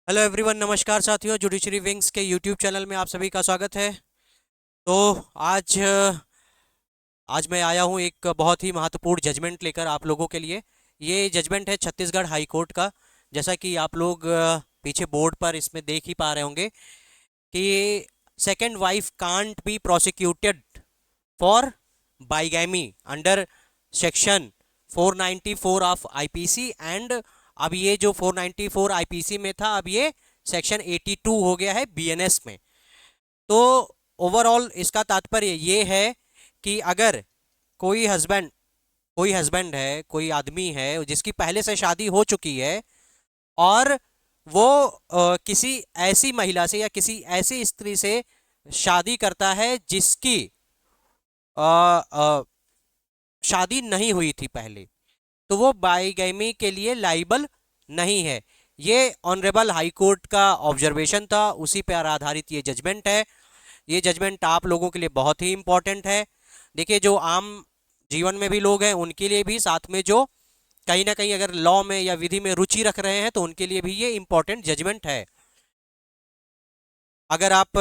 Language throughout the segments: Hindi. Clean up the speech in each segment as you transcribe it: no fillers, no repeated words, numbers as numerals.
हेलो एवरीवन, नमस्कार साथियों। जुडिशरी विंग्स के यूट्यूब चैनल में आप सभी का स्वागत है। तो आज आज मैं आया हूँ एक बहुत ही महत्वपूर्ण जजमेंट लेकर आप लोगों के लिए। ये जजमेंट है छत्तीसगढ़ हाई कोर्ट का। जैसा कि आप लोग पीछे बोर्ड पर इसमें देख ही पा रहे होंगे कि second wife can't be prosecuted for bigamy under section 494 of IPC. And अब ये जो 494 आईपीसी में था, अब ये सेक्शन 82 हो गया है बीएनएस में। तो ओवरऑल इसका तात्पर्य ये है कि अगर कोई हस्बैंड कोई हस्बैंड है, कोई आदमी है जिसकी पहले से शादी हो चुकी है, और वो किसी ऐसी महिला से या किसी ऐसी स्त्री से शादी करता है जिसकी अ, अ, शादी नहीं हुई थी पहले, तो वो बाईगैमी के लिए लाइबल नहीं है। ये ऑनरेबल हाई कोर्ट का ऑब्जर्वेशन था, उसी पर आधारित ये जजमेंट है। ये जजमेंट आप लोगों के लिए बहुत ही इंपॉर्टेंट है। देखिए, जो आम जीवन में भी लोग हैं उनके लिए भी, साथ में जो कहीं ना कहीं अगर लॉ में या विधि में रुचि रख रहे हैं तो उनके लिए भी ये इंपॉर्टेंट जजमेंट है। अगर आप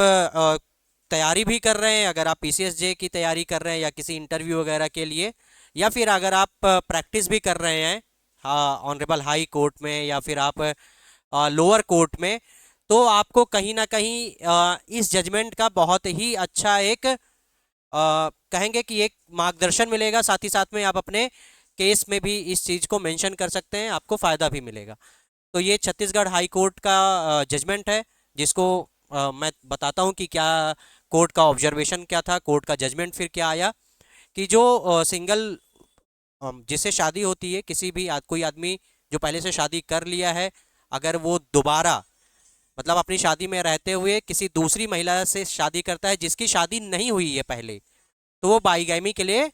तैयारी भी कर रहे हैं, अगर आप पीसीएसजे की तैयारी कर रहे हैं या किसी इंटरव्यू वगैरह के लिए, या फिर अगर आप प्रैक्टिस भी कर रहे हैं ऑनरेबल हाई कोर्ट में, या फिर आप लोअर कोर्ट में, तो आपको कहीं ना कहीं इस जजमेंट का बहुत ही अच्छा एक कहेंगे कि एक मार्गदर्शन मिलेगा। साथ ही साथ में आप अपने केस में भी इस चीज़ को मेंशन कर सकते हैं, आपको फ़ायदा भी मिलेगा। तो ये छत्तीसगढ़ हाई कोर्ट का जजमेंट है, जिसको मैं बताता हूँ कि क्या कोर्ट का ऑब्जर्वेशन क्या था, कोर्ट का जजमेंट फिर क्या आया। कि जो सिंगल जिससे शादी होती है, किसी भी कोई आदमी जो पहले से शादी कर लिया है, अगर वो दोबारा मतलब अपनी शादी में रहते हुए किसी दूसरी महिला से शादी करता है जिसकी शादी नहीं हुई है पहले, तो वो बाईगैमी के लिए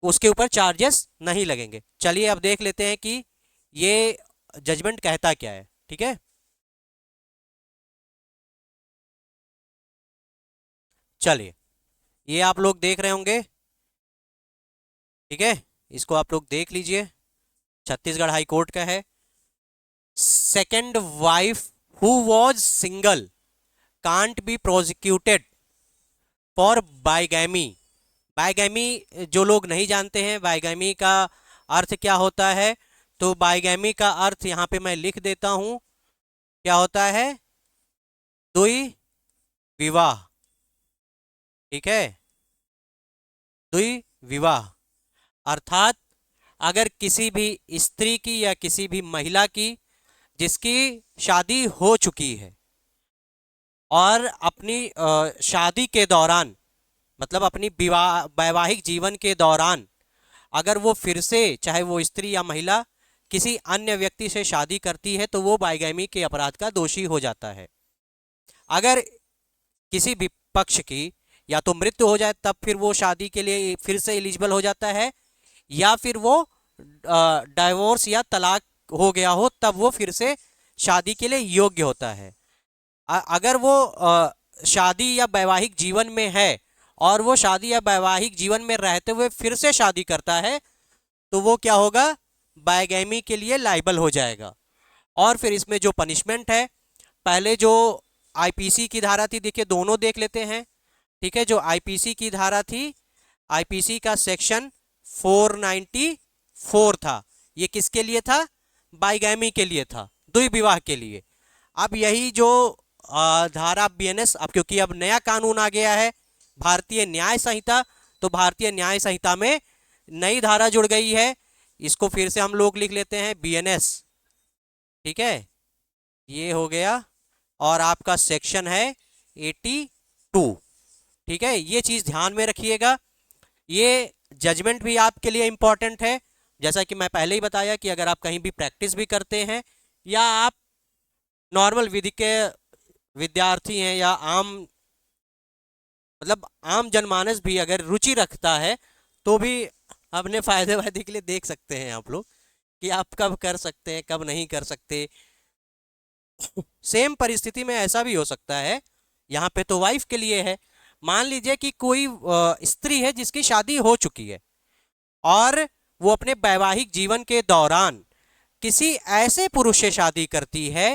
उसके ऊपर चार्जेस नहीं लगेंगे। चलिए अब देख लेते हैं कि ये जजमेंट कहता क्या है। ठीक है, चलिए, ये आप लोग देख रहे होंगे। ठीक है, इसको आप लोग देख लीजिए। छत्तीसगढ़ हाई कोर्ट का है। Second wife who was single can't be prosecuted for bigamy. Bigamy, जो लोग नहीं जानते हैं बाइगैमी का अर्थ क्या होता है, तो बाइगैमी का अर्थ यहाँ पे मैं लिख देता हूँ। क्या होता है? द्वि विवाह। ठीक है, द्वि विवाह अर्थात अगर किसी भी स्त्री की या किसी भी महिला की जिसकी शादी हो चुकी है, और अपनी शादी के दौरान, मतलब अपनी विवाह वैवाहिक जीवन के दौरान, अगर वो फिर से, चाहे वो स्त्री या महिला, किसी अन्य व्यक्ति से शादी करती है, तो वो बाइगैमी के अपराध का दोषी हो जाता है। अगर किसी भी पक्ष की या तो मृत्यु हो जाए तब फिर वो शादी के लिए फिर से एलिजिबल हो जाता है, या फिर वो डाइवोर्स या तलाक हो गया हो तब वो फिर से शादी के लिए योग्य होता है। अगर वो शादी या वैवाहिक जीवन में है, और वो शादी या वैवाहिक जीवन में रहते हुए फिर से शादी करता है, तो वो क्या होगा? बाइगैमी के लिए लाइबल हो जाएगा। और फिर इसमें जो पनिशमेंट है, पहले जो आईपीसी की धारा थी, देखिए दोनों देख लेते हैं। ठीक है, जो आईपीसी की धारा थी, आईपीसी का सेक्शन 494 था। ये किसके लिए था? बाइगैमी के लिए था, द्विविवाह के लिए। अब यही जो धारा बीएनएस, अब क्योंकि अब नया कानून आ गया है, भारतीय न्याय संहिता, तो भारतीय न्याय संहिता में नई धारा जुड़ गई है। इसको फिर से हम लोग लिख लेते हैं बीएनएस। ठीक है, ये हो गया, और आपका सेक्शन है 82। ठीक है, ये चीज़ ध्यान में रखिएगा। ये जजमेंट भी आपके लिए इंपॉर्टेंट है। जैसा कि मैं पहले ही बताया कि अगर आप कहीं भी प्रैक्टिस भी करते हैं, या आप नॉर्मल विधि के विद्यार्थी हैं, या आम मतलब आम जनमानस भी अगर रुचि रखता है, तो भी अपने फायदे वायदे के लिए देख सकते हैं आप लोग कि आप कब कर सकते हैं, कब नहीं कर सकते। सेम परिस्थिति में ऐसा भी हो सकता है, यहाँ पे तो वाइफ के लिए है। मान लीजिए कि कोई स्त्री है जिसकी शादी हो चुकी है, और वो अपने वैवाहिक जीवन के दौरान किसी ऐसे पुरुष से शादी करती है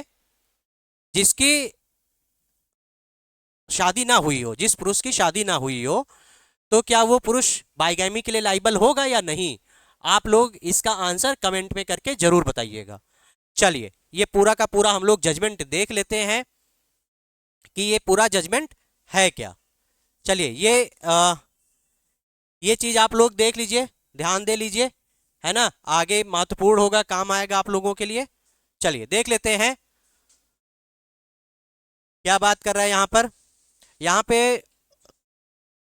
जिसकी शादी ना हुई हो, जिस पुरुष की शादी ना हुई हो, तो क्या वो पुरुष बाइगैमी के लिए लाइबल होगा या नहीं? आप लोग इसका आंसर कमेंट में करके जरूर बताइएगा। चलिए ये पूरा का पूरा हम लोग जजमेंट देख लेते हैं कि ये पूरा जजमेंट है क्या। चलिए ये चीज आप लोग देख लीजिए, ध्यान दे लीजिए, है ना, आगे महत्वपूर्ण होगा, काम आएगा आप लोगों के लिए। चलिए देख लेते हैं क्या बात कर रहा है यहाँ पे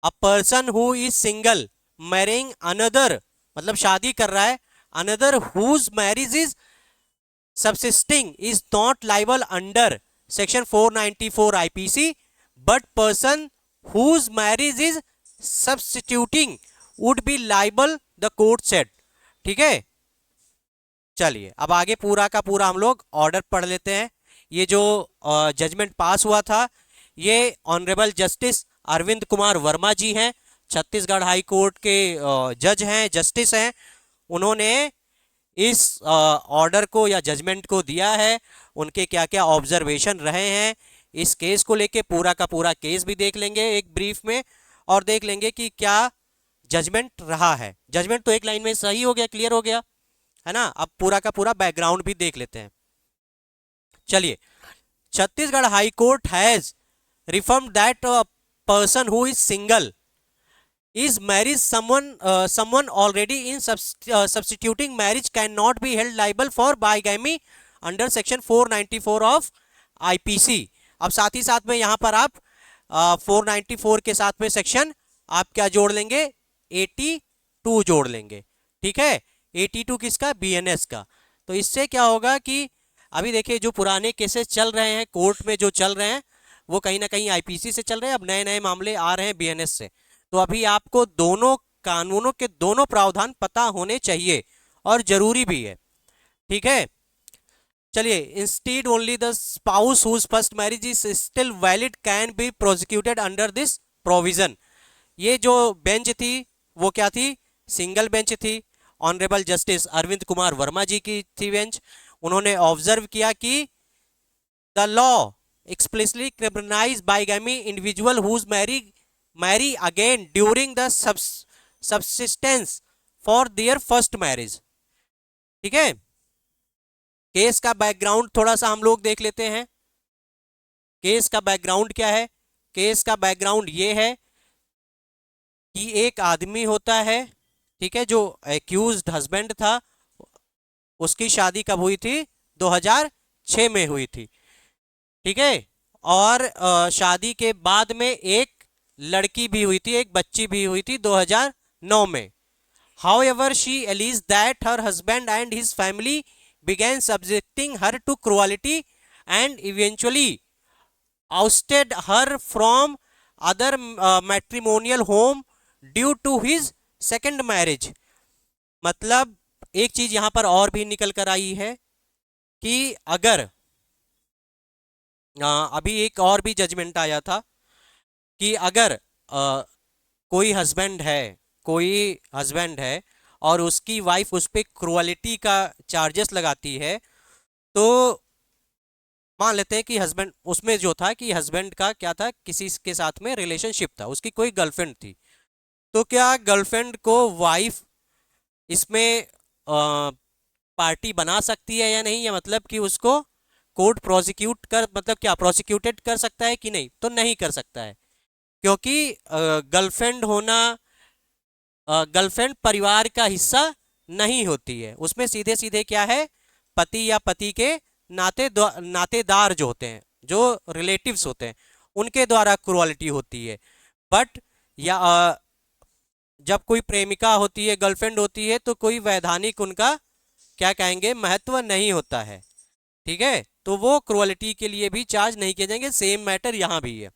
a person who is single marrying another, मतलब शादी कर रहा है, another whose marriage is subsisting is not liable under section 494 IPC, but person whose marriage is substituting would be liable, the court said. ठीक है, चलिए अब आगे पूरा का पूरा हम लोग ऑर्डर पढ़ लेते हैं। ये जो जजमेंट पास हुआ था, ये ऑनरेबल जस्टिस अरविंद कुमार वर्मा जी हैं, छत्तीसगढ़ हाई कोर्ट के जज हैं, जस्टिस हैं। उन्होंने इस ऑर्डर को या जजमेंट को दिया है। उनके क्या क्या ऑब्जर्वेशन रहे हैं इस केस को लेके, पूरा का पूरा केस भी देख लेंगे एक ब्रीफ में, और देख लेंगे कि क्या जजमेंट रहा है। जजमेंट तो एक लाइन में सही हो गया, क्लियर हो गया, है ना। अब पूरा का पूरा बैकग्राउंड भी देख लेते हैं। चलिए, Chhattisgarh high court has reaffirmed that a person who is single is married someone already in substituting marriage cannot be held liable for bigamy under section 494 of IPC। अब साथ ही साथ में यहाँ पर आप 494 के साथ में सेक्शन आप क्या जोड़ लेंगे, 82 जोड़ लेंगे। ठीक है, 82 किसका, BNS का। तो इससे क्या होगा कि अभी देखिए जो पुराने केसेस चल रहे हैं कोर्ट में, जो चल रहे हैं वो कहीं ना कहीं IPC से चल रहे हैं, अब नए नए मामले आ रहे हैं BNS से। तो अभी आपको दोनों कानूनों के दोनों प्रावधान पता होने चाहिए और जरूरी भी है। ठीक है, चलिए, instead only the spouse whose first marriage is still valid can be prosecuted under this provision. ये जो बेंच थी वो क्या थी, सिंगल बेंच थी, ऑनरेबल जस्टिस अरविंद कुमार वर्मा जी की थी बेंच। उन्होंने ऑब्जर्व किया कि the law explicitly criminalise bigamy individual whose marry again during the subsistence for their first marriage। ठीक है, केस का बैकग्राउंड थोड़ा सा हम लोग देख लेते हैं। केस का बैकग्राउंड क्या है, केस का बैकग्राउंड ये है कि एक आदमी होता है, ठीक है, जो एक्यूज्ड हस्बैंड था, उसकी शादी कब हुई थी, 2006 में हुई थी। ठीक है, और शादी के बाद में एक लड़की भी हुई थी, एक बच्ची भी हुई थी 2009 में। However, she alleged that her husband and his family began subjecting her to cruelty and eventually ousted her from other matrimonial home due to his second marriage। मतलब एक चीज यहां पर और भी निकल कर आई है कि अगर अभी एक और भी जजमेंट आया था कि अगर कोई हस्बैंड है और उसकी वाइफ उस पर क्रुअलिटी का चार्जेस लगाती है, तो मान लेते हैं कि हस्बैंड, उसमें जो था कि हस्बैंड का क्या था, किसी के साथ में रिलेशनशिप था, उसकी कोई गर्लफ्रेंड थी, तो क्या गर्लफ्रेंड को वाइफ इसमें पार्टी बना सकती है या नहीं, या मतलब कि उसको कोर्ट प्रोसिक्यूट कर, मतलब क्या प्रोसिक्यूटेड कर सकता है कि नहीं, तो नहीं कर सकता है, क्योंकि गर्लफ्रेंड होना, गर्लफ्रेंड परिवार का हिस्सा नहीं होती है, उसमें सीधे सीधे क्या है, पति या पति के नातेदार जो होते हैं, जो रिलेटिव्स होते हैं, उनके द्वारा क्रुअलिटी होती है। बट या जब कोई प्रेमिका होती है, गर्लफ्रेंड होती है, तो कोई वैधानिक उनका क्या कहेंगे, महत्व नहीं होता है। ठीक है, तो वो क्रुअलिटी के लिए भी चार्ज नहीं किए जाएंगे। सेम मैटर यहां भी है।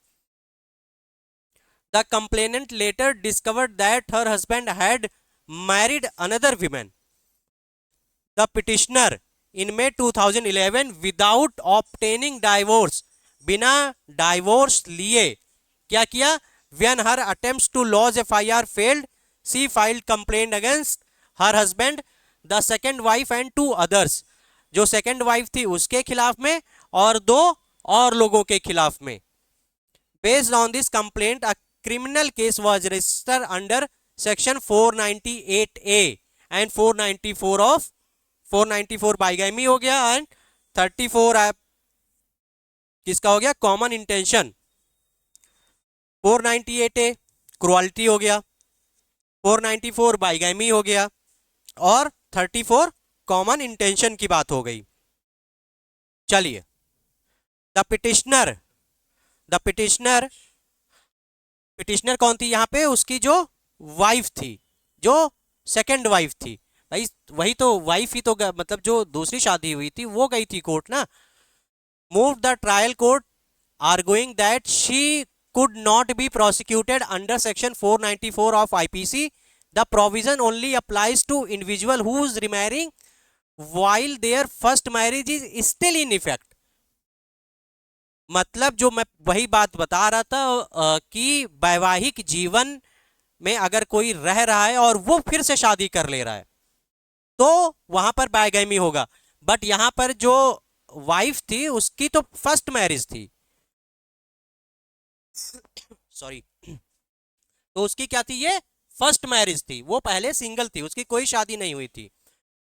The complainant later discovered that her husband had married another woman. The petitioner in May 2011 without obtaining divorce, बिना divorce लिए क्या किया, when her attempts to lodge FIR failed, she filed complaint against her husband, the second wife and two others। जो सेकंड वाइफ थी उसके खिलाफ में और दो और लोगों के खिलाफ में। Based on this complaint a criminal case was registered under section 498A and 494 of 494 bigamy हो गया एंड 34 किसका हो गया, कॉमन इंटेंशन। 498A क्रुअल्टी हो गया, 494 बाइगैमी हो गया और 34 कॉमन इंटेंशन की बात हो गई। चलिए, द पिटिशनर पिटिशनर कौन थी यहां पे, उसकी जो वाइफ थी, जो सेकंड वाइफ थी। भाई वही तो वाइफ ही तो मतलब जो दूसरी शादी हुई थी वो गई थी कोर्ट ना। Move the trial court arguing that she could not be prosecuted under section 494 of IPC. The provision only applies to individual who is remarrying while their first marriage is still in effect. मतलब जो मैं वही बात बता रहा था कि वैवाहिक जीवन में अगर कोई रह रहा है और वो फिर से शादी कर ले रहा है तो वहां पर बाइगैमी होगा। बट यहां पर जो वाइफ थी उसकी तो फर्स्ट मैरिज थी, सॉरी, तो उसकी क्या थी, ये फर्स्ट मैरिज थी, वो पहले सिंगल थी, उसकी कोई शादी नहीं हुई थी।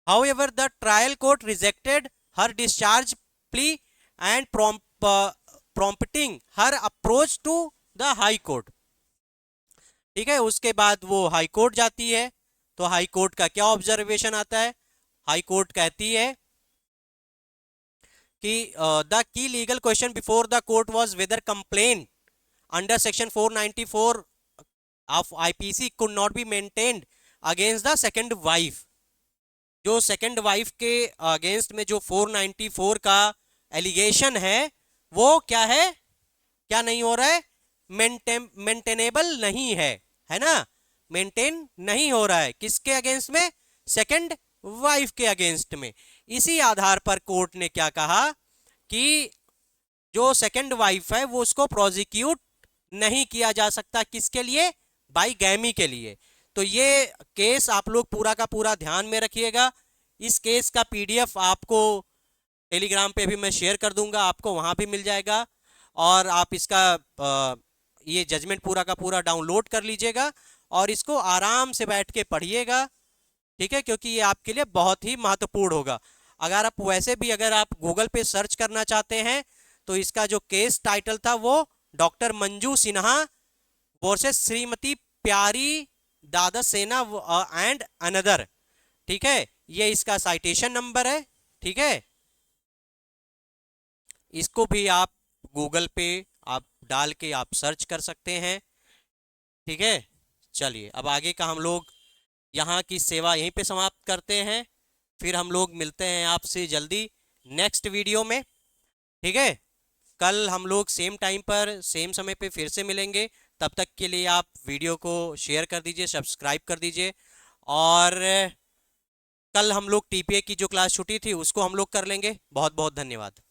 However the trial court rejected her discharge plea and prompting her approach to the high court. ठीक है, उसके बाद वो हाई कोर्ट जाती है तो हाई कोर्ट का क्या ऑब्जर्वेशन आता है, हाई कोर्ट कहती है कि द की legal question before the court was whether complaint under section 494 of IPC could not be maintained against the second wife। जो सेकंड वाइफ के अगेंस्ट में जो 494 का एलिगेशन है वो क्या है, क्या नहीं हो रहा है, मेंटेनेबल नहीं है ना, मेंटेन नहीं हो रहा है। किसके अगेंस्ट में, सेकंड वाइफ के अगेंस्ट में। इसी आधार पर कोर्ट ने क्या कहा कि जो सेकंड वाइफ है वो उसको प्रोसिक्यूट नहीं किया जा सकता, किसके लिए, बाइगैमी के लिए। तो ये केस आप लोग पूरा का पूरा ध्यान में रखिएगा। इस केस का पीडीएफ आपको टेलीग्राम पे भी मैं शेयर कर दूंगा, आपको वहां भी मिल जाएगा और आप इसका ये जजमेंट पूरा का पूरा डाउनलोड कर लीजिएगा और इसको आराम से बैठ के पढ़िएगा, ठीक है, क्योंकि ये आपके लिए बहुत ही महत्वपूर्ण होगा। अगर आप वैसे भी अगर आप गूगल पे सर्च करना चाहते हैं तो इसका जो केस टाइटल था वो डॉक्टर मंजू सिन्हा वर्सेस श्रीमती प्यारी दादा सेना एंड अनदर, ठीक है, ये इसका साइटेशन नंबर है, ठीक है। इसको भी आप गूगल पे आप डाल के आप सर्च कर सकते हैं, ठीक है। चलिए, अब आगे का हम लोग यहाँ की सेवा यहीं पे समाप्त करते हैं, फिर हम लोग मिलते हैं आपसे जल्दी नेक्स्ट वीडियो में, ठीक है। कल हम लोग सेम टाइम पर सेम समय पे फिर से मिलेंगे। तब तक के लिए आप वीडियो को शेयर कर दीजिए, सब्सक्राइब कर दीजिए और कल हम लोग टीपीए की जो क्लास छुट्टी थी उसको हम लोग कर लेंगे। बहुत बहुत धन्यवाद।